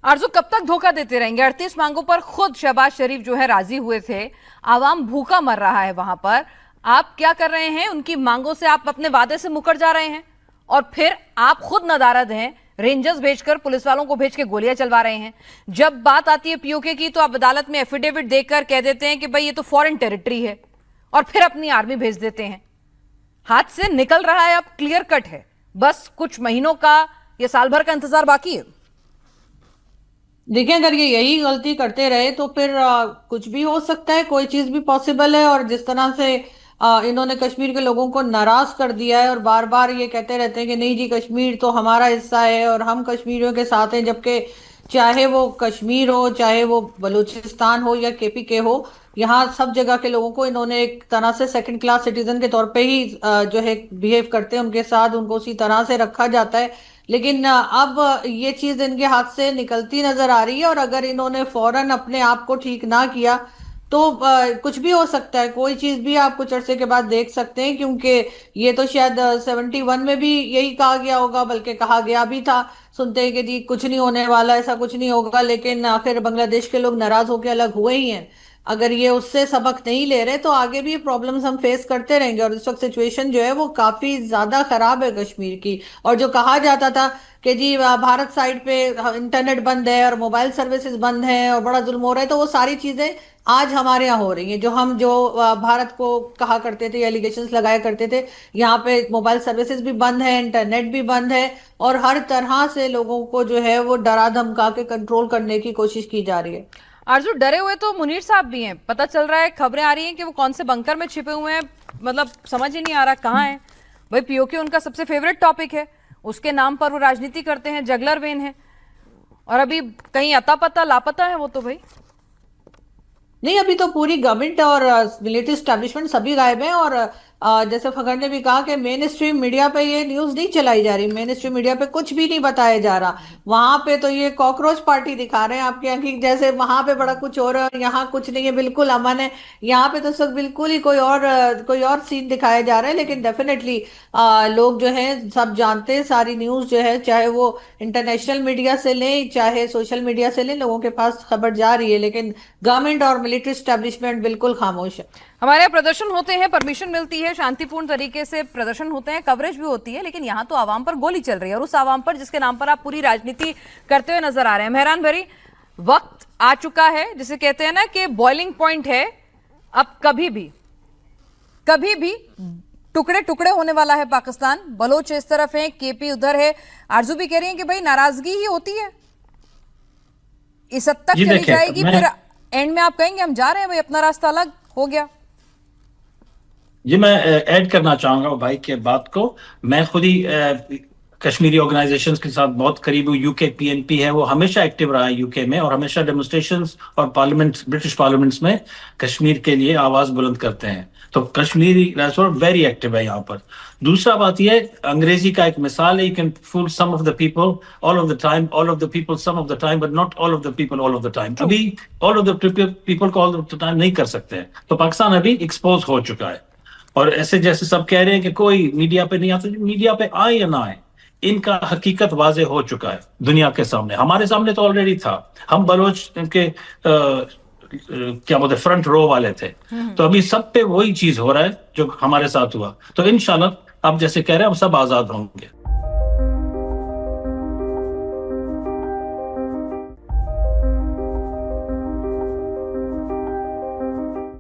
आरजू कब तक धोखा देते रहेंगे? 38 मांगों पर खुद शहबाज शरीफ जो है राजी हुए थे। आवाम भूखा मर रहा है वहां पर। आप क्या कर रहे हैं? उनकी मांगों से आप अपने वादे से मुकर जा रहे हैं और फिर आप खुद नदारद हैं। रेंजर्स भेजकर, पुलिस वालों को भेज के गोलियां चलवा रहे हैं। जब बात आती है पीओके की तो आप अदालत में एफिडेविट देकर कह देते हैं कि भाई ये तो फॉरेन टेरिटरी है और फिर अपनी आर्मी भेज देते हैं। हाथ से निकल रहा है, अब क्लियर कट है। बस कुछ महीनों का या साल भर का इंतजार बाकी है। देखिए, अगर ये यही गलती करते रहे तो फिर कुछ भी हो सकता है, कोई चीज भी पॉसिबल है। और जिस तरह से इन्होंने कश्मीर के लोगों को नाराज कर दिया है और बार बार ये कहते रहते हैं कि नहीं जी, कश्मीर तो हमारा हिस्सा है और हम कश्मीरियों के साथ हैं, जबकि चाहे वो कश्मीर हो, चाहे वो बलूचिस्तान हो या केपी के हो, यहाँ सब जगह के लोगों को इन्होंने एक तरह से सेकंड क्लास सिटीजन के तौर पे ही जो है बिहेव करते हैं उनके साथ, उनको उसी तरह से रखा जाता है। लेकिन अब ये चीज इनके हाथ से निकलती नजर आ रही है और अगर इन्होंने फौरन अपने आप को ठीक ना किया तो कुछ भी हो सकता है। कोई चीज भी आप कुछ अरसे के बाद देख सकते हैं, क्योंकि ये तो शायद 71 में भी यही कहा गया होगा, बल्कि कहा गया भी था। सुनते हैं कि जी कुछ नहीं होने वाला, ऐसा कुछ नहीं होगा, लेकिन आखिर बांग्लादेश के लोग नाराज होकर अलग हुए ही हैं। अगर ये उससे सबक नहीं ले रहे तो आगे भी प्रॉब्लम्स हम फेस करते रहेंगे। और इस वक्त सिचुएशन जो है वो काफी ज्यादा खराब है कश्मीर की। और जो कहा जाता था कि जी भारत साइड पे इंटरनेट बंद है और मोबाइल सर्विसेज बंद है और बड़ा जुल्म हो रहा है, तो वो सारी चीजें आज हमारे यहाँ हो रही हैं। जो भारत को कहा करते थे, एलिगेशंस लगाया करते थे, यहाँ पे मोबाइल सर्विसेज भी बंद है, इंटरनेट भी बंद है और हर तरह से लोगों को जो है वो डरा धमका के कंट्रोल करने की कोशिश की जा रही है। आरजू, डरे हुए तो मुनीर साहब भी हैं। पता चल रहा है, खबरें आ रही हैं कि वो कौन से बंकर में छिपे हुए हैं। मतलब समझ ही नहीं आ रहा कहाँ है। भाई पीओके उनका सबसे फेवरेट टॉपिक है, उसके नाम पर वो राजनीति करते हैं, जगलर वेन है। और अभी कहीं अता पता लापता है वो तो। भाई नहीं, अभी तो पूरी गवर्नमेंट और मिलिट्री स्टैब्लिशमेंट सभी गायब हैं। और जैसे फखर ने भी कहा कि मेन स्ट्रीम मीडिया पे ये न्यूज नहीं चलाई जा रही, मेन स्ट्रीम मीडिया पे कुछ भी नहीं बताया जा रहा। वहां पे तो ये कॉकरोच पार्टी दिखा रहे हैं आपके यहाँ की, जैसे वहां पे बड़ा कुछ हो रहा है और यहाँ कुछ नहीं है, बिल्कुल अमन है। यहाँ पे तो सब बिल्कुल ही कोई और सीन दिखाया जा रहा है। लेकिन डेफिनेटली लोग जो है सब जानते हैं, सारी न्यूज जो है चाहे वो इंटरनेशनल मीडिया से लें चाहे सोशल मीडिया से लें, लोगों के पास खबर जा रही है। लेकिन गवर्नमेंट और मिलिट्री स्टैब्लिशमेंट बिल्कुल खामोश है। हमारे यहाँ प्रदर्शन होते हैं, परमिशन मिलती है, शांतिपूर्ण तरीके से प्रदर्शन होते हैं, कवरेज भी होती है, लेकिन यहाँ तो आवाम पर गोली चल रही है और उस आवाम पर जिसके नाम पर आप पूरी राजनीति करते हुए नजर आ रहे हैं। मेहरान भरी, वक्त आ चुका है जिसे कहते हैं ना कि बॉइलिंग पॉइंट है। अब कभी भी टुकड़े टुकड़े होने वाला है पाकिस्तान। बलोच इस तरफ है, केपी उधर है। आरजू भी कह रही है कि भाई नाराजगी ही होती है, इस हद तक चली जाएगी, फिर एंड में आप कहेंगे हम जा रहे हैं भाई, अपना रास्ता अलग हो गया। जी, मैं ऐड करना चाहूंगा भाई के बात को। मैं खुद ही कश्मीरी ऑर्गेनाइजेशंस के साथ बहुत करीब हूँ। यूके पीएनपी है, वो हमेशा एक्टिव रहा है यूके में और हमेशा डेमोन्स्ट्रेशंस और पार्लियामेंट, ब्रिटिश पार्लियामेंट्स में कश्मीर के लिए आवाज बुलंद करते हैं। तो कश्मीरी वेरी एक्टिव है यहाँ पर। दूसरा बात यह, अंग्रेजी का एक मिसाल है, you can fool some of the people all of the time, all of the people some of the time, but not all of the people all of the time. अभी ऑल ऑफ द पीपल को all of the time नहीं कर सकते हैं। तो पाकिस्तान अभी expose हो चुका है। और ऐसे जैसे सब कह रहे हैं कि कोई मीडिया पे नहीं आता, मीडिया पे आए या ना आए, इनका हकीकत वाजे हो चुका है दुनिया के सामने। हमारे सामने तो ऑलरेडी था, हम बलोच के क्या बोलते फ्रंट रो वाले थे। तो अभी सब पे वही चीज हो रहा है जो हमारे साथ हुआ। तो इंशाल्लाह आप जैसे कह रहे हैं हम सब आजाद होंगे।